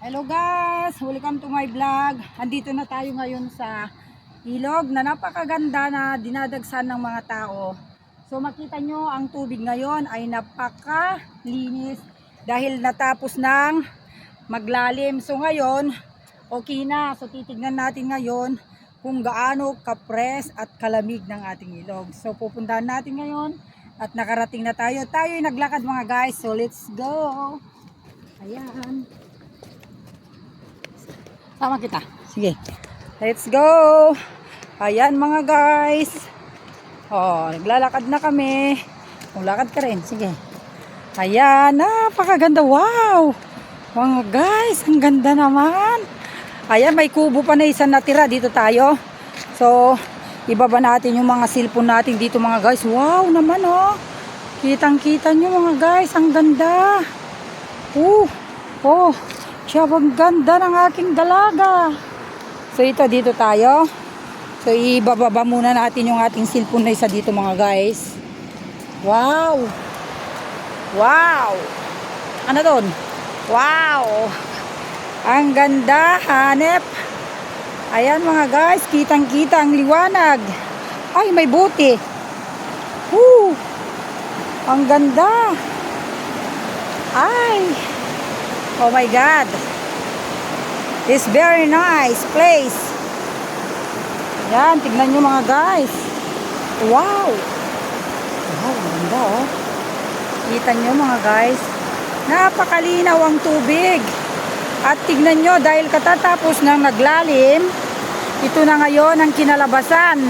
Hello guys, welcome to my vlog. Andito na tayo ngayon sa ilog na napakaganda na dinadagsan ng mga tao. So makita nyo ang tubig ngayon ay napakalinis dahil natapos ng maglalim. So ngayon, okay na. So titignan natin ngayon kung gaano kapres at kalamig ng ating ilog. So pupuntahan natin ngayon at nakarating na tayo. Tayo'y naglakad mga guys. So let's go. Ayan. Sama kita. Sige. Let's go. Ayan mga guys. Oh, naglalakad na kami. Lakad ka rin. Sige. Ayan. Napakaganda. Wow. Mga guys. Ang ganda naman. Ayan. May kubo pa na isang natira. Dito tayo. So, ibaba natin yung mga cellphone natin dito mga guys. Wow naman oh. Kitang-kita nyo mga guys. Ang ganda. Oh. Siya, ang ganda ng aking dalaga. So ito, dito tayo. So ibababa muna natin yung ating cellphone na isa dito mga guys. Wow. Wow. Ano doon? Wow. Ang ganda, hanep. Ayan mga guys, kitang-kita ang liwanag. Ay, may buti. Ang ganda. Ay. Oh my God. It's very nice place. Yan, tignan nyo mga guys. Wow. Wow, ganda oh. Kita nyo mga guys. Napakalinaw ang tubig. At tignan nyo dahil katatapos ng naglalim, ito na ngayon ang kinalabasan.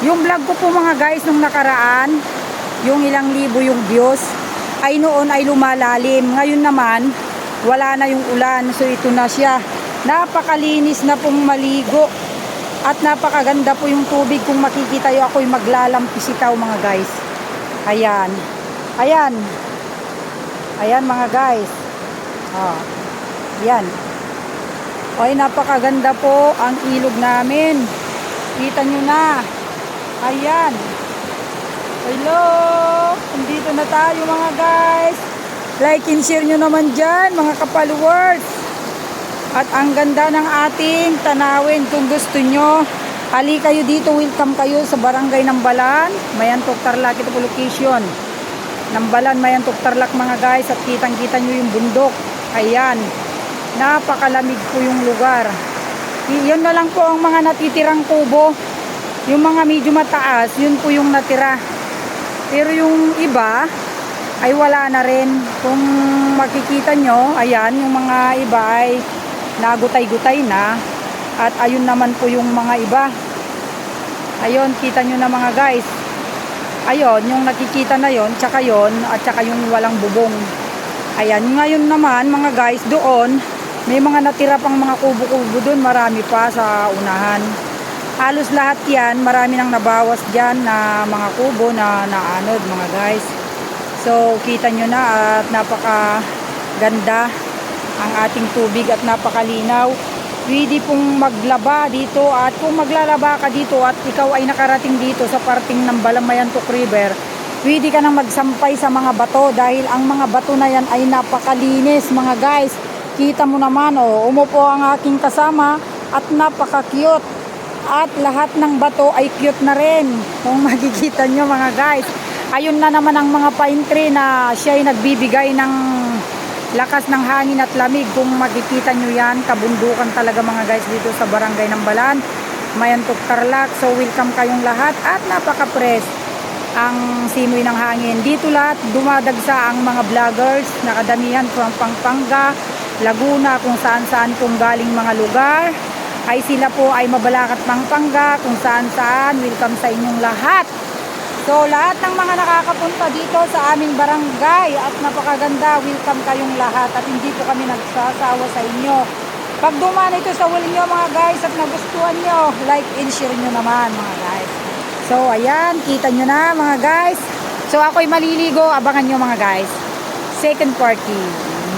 Yung vlog ko po mga guys nung nakaraan, yung ilang libo yung views, ay noon ay lumalalim. Ngayon naman, wala na yung ulan. So ito na siya. Napakalinis na pong maligo. At napakaganda po yung tubig. Kung makikita nyo ako'y maglalampisitaw mga guys. Ayan. Ayan. Ayan mga guys. Ayan. Ay napakaganda po ang ilog namin. Kita nyo na. Ayan. Hello. Nandito na tayo mga guys. Like and share nyo naman dyan mga ka-followers. At ang ganda ng ating tanawin. Kung gusto nyo, hali kayo dito. Welcome kayo sa barangay Nambalan, Mayantok, Tarlac. Ito po location. Nambalan, Mayantok, Tarlac mga guys. At kitang-kita nyo yung bundok. Ayan. Napakalamig po yung lugar. Yun na lang po ang mga natitirang kubo. Yung mga medyo mataas, yun po yung natira. Pero yung iba ay wala na rin. Kung makikita nyo, ayan, yung mga iba ay nagutay-gutay na. At ayun naman po yung mga iba. Ayun, kita nyo na mga guys. Ayun, yung nakikita na yon, tsaka yon, at tsaka yung walang bubong. Ayan, ngayon naman mga guys, doon, may mga natira pang mga kubo-kubo doon. Marami pa sa unahan. Halos lahat yan, marami nang nabawas dyan na mga kubo na naanod mga guys. So, kita nyo na at napakaganda ang ating tubig at napakalinaw. Pwede pong maglaba dito at kung maglalaba ka dito at ikaw ay nakarating dito sa parting ng Mayantok River, pwede ka nang magsampay sa mga bato dahil ang mga bato na yan ay napakalinis mga guys. Kita mo naman oh, umupo ang aking kasama at napaka-cute. At lahat ng bato ay cute na rin kung makikita nyo mga guys. Ayun na naman ang mga pine tree na siya ay nagbibigay ng lakas ng hangin at lamig. Kung makikita nyo yan, kabundukan talaga mga guys dito sa barangay Nambalan, Mayantok, Tarlac. So welcome kayong lahat at napaka-fresh ang simoy ng hangin. Dito lahat dumadagsa ang mga vloggers, nakadamihan from Pampanga, Laguna, kung saan-saan pong galing mga lugar. Ay sila po ay Mabalacat, Pampanga, kung saan-saan. Welcome sa inyong lahat. So lahat ng mga nakakapunta dito sa aming barangay at napakaganda, welcome kayong lahat at hindi po kami nagsasawa sa inyo. Pag dumaan ito sa wall nyo mga guys at nagustuhan nyo, like and share nyo naman mga guys. So ayan, kita nyo na mga guys. So ako'y maliligo, abangan nyo mga guys. Second party.